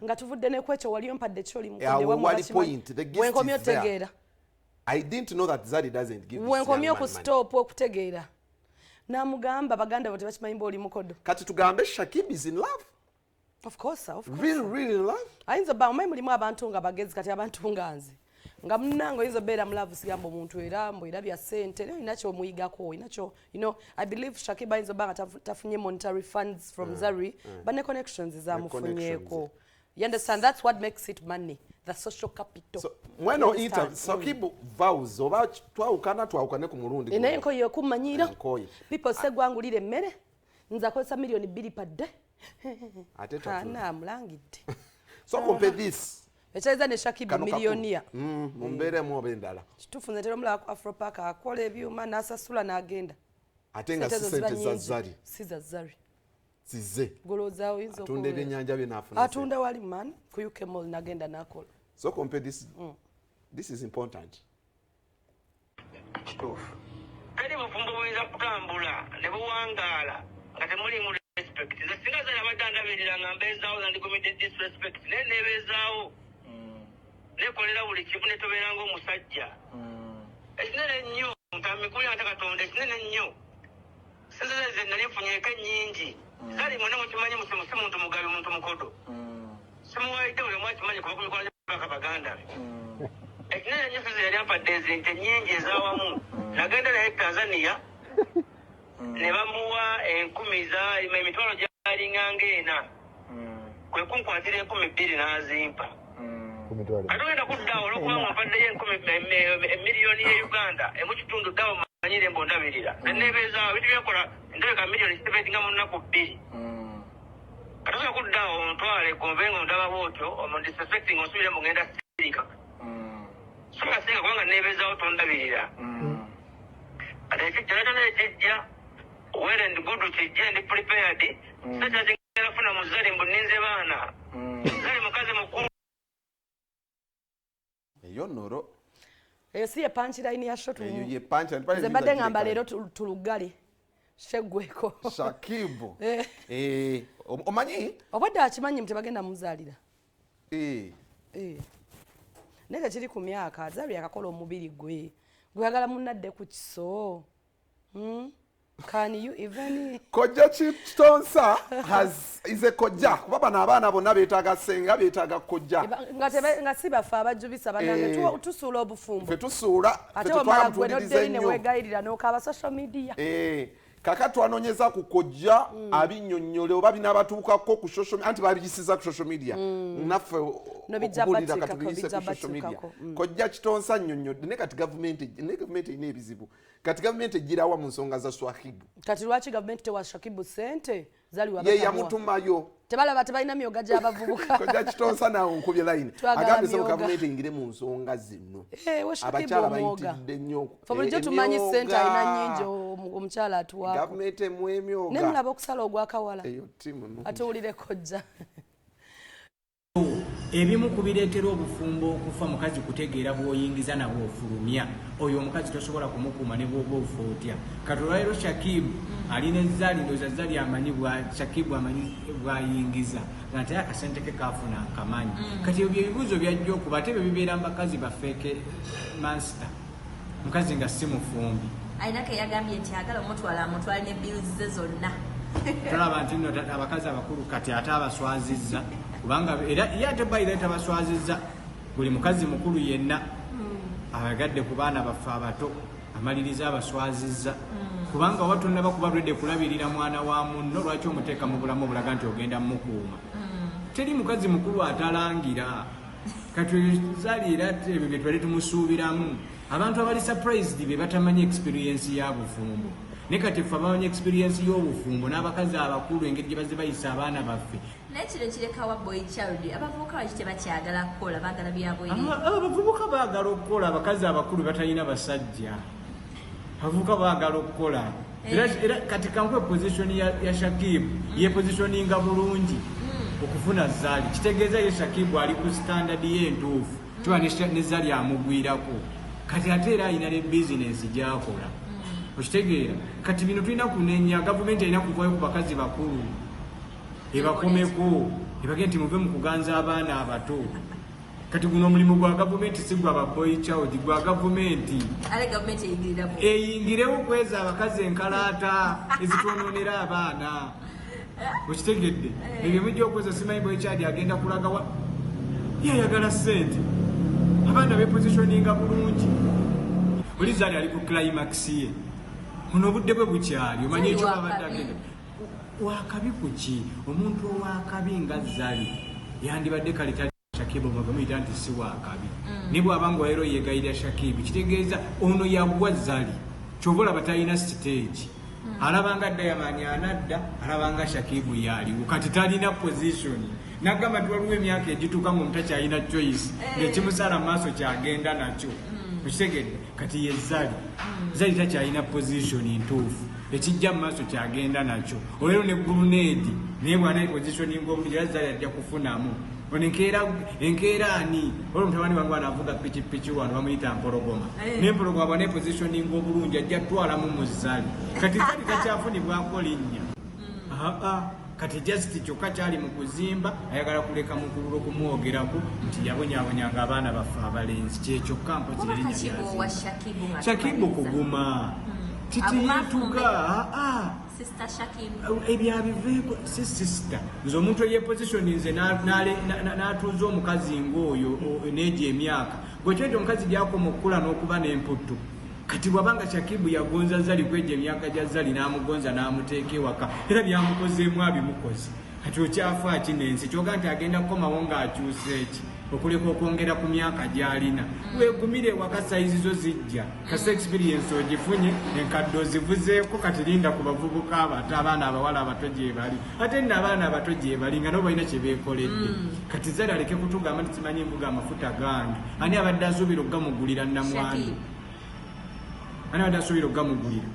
nga tuvudde ne kwecho wali ompadde choli Yeah, mukunde wali point. The gift wenkomyo is there. tegeera I didn't know that Zari doesn't give this wenkomyo young ku man money. stop okutegeera namugamba baganda bo tebakimanyi mboli mukodo Kati tugambe Shakib is in love. of course Really in love. ayinza ba omanyi mulimu abantu nga bagezi kati abantu nga nze nga munnango oyinza beera mulavu sigamba omuntu era mbwira bya ssente inakyo omuyigako inakyo I believe Shakib ayinza ba nga tafunye monetary funds from Zari but ne connections zamufunyeeko. You understand? That's what makes it money, the social capital. So when no ita Shakib vows oba twawukane ku mulundi. Enenko yo kumanyira. People say gwangulire mmere nza kozesa $2 million per day. Ana mulangidde. So compare this. Echaiza ne Shakib millionaire. Mumbere mu obendala. Kitufunze tero mula ku Afropark akola ebyuma n'asasula n'agenda. Atenga sente za Zari. Si za Zari. Size. Goloza oyinza ko. Atunde ebyennyanja bye n'afuna. Atunda wali man ku UK Mall n'agenda n'akola. So compare this. This is important. Kituufu. Kali bufumbo buyinza kutambula ne buwangaala nga temuli mu respect. Nze singa Zari abadandabirira nga mbeezaawo nga ndi committed disrespect naye neebeezaawo. Nekolera buli kimu ne tobeera ng'omusajja. Ekinene nnyo nkamikulu ate Katonda ekinene nnyo. Sente ze nali nfunyeeko ennyingi. Zari mwena mukimanyi si muntu mugabi muntu mukodo. Simuwaidde buli omu akimanyi kuba ku mikono gy'abaka baganda be. Ekinene nnyo Sente yali ampadde ente nnyingi ez'awamu. Nagenda naye Tanzania ne bamuwa 10,000 emitwalo gy'alinganga 4. Kwe kunkwatira 2,000 n'azimpa. Atugenda kuddawo olw'okuba mpaddeyo emiliyoni ya Uganda emukitundu ddawo manyire mbondabirira neneebeezaawo bintu byekola ndabeka miliyoni zibetinga mu nnaku 2. Atugenda kuddawo ontwale gombenga ondaba bwotyo omundisrespecting onsubire mugenda sirika soka singa kubanga neebeezaawo tondabirira ate ekijja nakyo nekijja well and good kijja ndi prepared sekyazingera funa mu Zari mbu nninze baana Zari mukazi mukulu Eyo noro. Si ye punchline ya shot. Ye punchline. Nze mbadde ngamba leero tulugali. Sheggweko. Shakib. Omanyi? Obadde akimanyi mte bagenda muzaalira. Nega kiri ku myaka Zari akakola omubiri gwe. Gwagala munnadde ku kiso. Can you even Koja Chitonsa is a koja. Kuba n'abaana bonna beetaaga senga beetaaga koja. nga sibafa abajjubisa banange tusuula obufumbo. Fe tusuula ate omala gwe nodderi ne weegayirira n'okaaba social media. Kaka twanonyeza ku koja abinnyonnyole oba binaabatuukako ku social media anti babigisiza ku social media. Naffe okubulira kati biyise ku social media. Koja Chitonsa nnyonnyodde ne kati gavumenti erina ebizibu. Kati gavumenti ejjirawa mu nsonga za Shakib. Kati lwaki gavumenti tewa Shakib ssente? Zali wabaka. Ye yamutumayo. Tebalaba tebalina myoga gy'abavubuka. Koja Chitonsa nawe nkubye line. Agambye gavumenti eyingire mu nsonga zino. Abakyala bayitidde nnyo. Bulijjo tumanyi ssente alina nnyingi omukyala atuwaako. Gavumenti emu emyoga. Ne mulaba okusala ogwakawala. Eyo ttimu. Ate owulire kojja. Ebimu kubireetera obufumbo okufa mukazi kutegeera bw'oyingiza nabwo ofulumya oyo omukazi tosobola kumukuuma ne bw'oba ofa otya kati olwaleero Shakib alina Zari ndowooza Zari amanyi Shakib amanyi bw'ayingiza nga nti akasente ke kaafuna akamanyi kati ebyo ebibuuzo byajja okuba ate bwe bibeera mu bakazi bafeeke mansita mukazi nga si mufumbi ayinako eyagambye nti agala omutwala ne bills ze zonna tulaba nti nno abakazi abakulu kati ate abaswazizza kubanga era ye ate bayira tabaswazizza buli mukazi mukulu yenna abagadde ku baana baffe abato amaliriza abaswazizza kubanga oba tonnaba kuba lwedde kulabirira mwana wa munno lwaki omuteeka mu bulamu obulaga nti ogenda mukuuma teri mukazi mukulu atalangira kati Zari era ebyo bye twali tumusuubiramu abantu abali surprised be batamanyi experience ya bufumbo ne kati ffe abamanyi experience y'obufumbo n'abakazi abakulu engeri gye bazze bayisa abaana baffe naye kino kirekawa boy child abavubuka baki tebakyagala kukola baagala byabwerere abavubuka baagala okukola abakazi abakulu batalina basajja abavubuka baagala okukola era kati kankwe position ya Shakib ye positioninga bulungi okufuna Zari kitegeeza ye Shakib ali ku standard ye entuufu tuba ne Zari amugwirako kati ate era alina ne business gy'akola okitegeera kati bino tulina kunenya gavumenti erina kuvaayo ku bakazi bakulu ebakomeko tebagenda nti muve mu kuganza abaana abato kati guno omulimu gwa gavumenti si gwa baboy child gwa gavumenti eyingirewo kweza abakazi enkalaata ezitwononera abaana okitegedde ebyo mujja okweza simanyi boy child agenda kulaga yayagala ssente abaana bepositioninga bulungi olizali ali ku climax ye ono obudde bwe bukyali omanye ekyo babadde agenda wakabi kuki omuntu owakabi nga zali yandibadde kale Shakibu mugumuyita nti si wakabi ne bw'abanga wayiro yegayira Shakibu kitegeeza ono yagwa zali kyobola batayina stage alabanga Diamond anadda alabanga Shakibu yaliwo kati talina position nagamba tuwaluwa emyaka egituuka nga omutakyalina choice ng'ekimusala maaso kyagenda nakyo okitegedde kati ye zali takyalina position ntuufu ekijja mu maaso kyagenda nakyo olero ne guluneedi naye bwanayi position ng'obulungi era zali ajja kufunamu ono enkeera ani olwo mutabani wange anavuga pikipiki wano bamuyita mpologoma n'empologoma bwanayi position ng'obulungi ajja twalamu mu zali kati zali takyafunibwako linnya kati just kyokka kyali mu kuzimba ayagala kuleka mukululo kumwogerako nti yabonyaabonyanga abaana baffe abalenzi kyekyokka mpozi erinnya Shakibu kuguma titiyetuga ebyabiveeko si sister nze omuntu eyepositioninze n'atuuza omukazi ng'oyo n'egyo emyaka gwekyenti omukazi gyakoma okukula n'okuba n'emputtu kati bwabanga Shakibu yagonza zali kwejja emyaka gya zali n'amugonza n'amuteeka ewaka era byamukozeemu abimukoze kati okyafa kinensi kyoga nti agenda kukomawo ng'akyusa eki okuleka okwongera ku myaka gy'alina weegumire ewaka sayizi zo zijja kasa experience ogifunye enkadde ozivuzeeko kati linda ku bavubuka abato abaana abawala abato gye bali ate nno abaana abato gye bali nga nabo balina kye beekoledde kati zali aleke kutugamba nti simanyi mvuga amafuta gange ani abadde asuubira okugamugulira nnamwandu ani abadde asuubira okugamugulira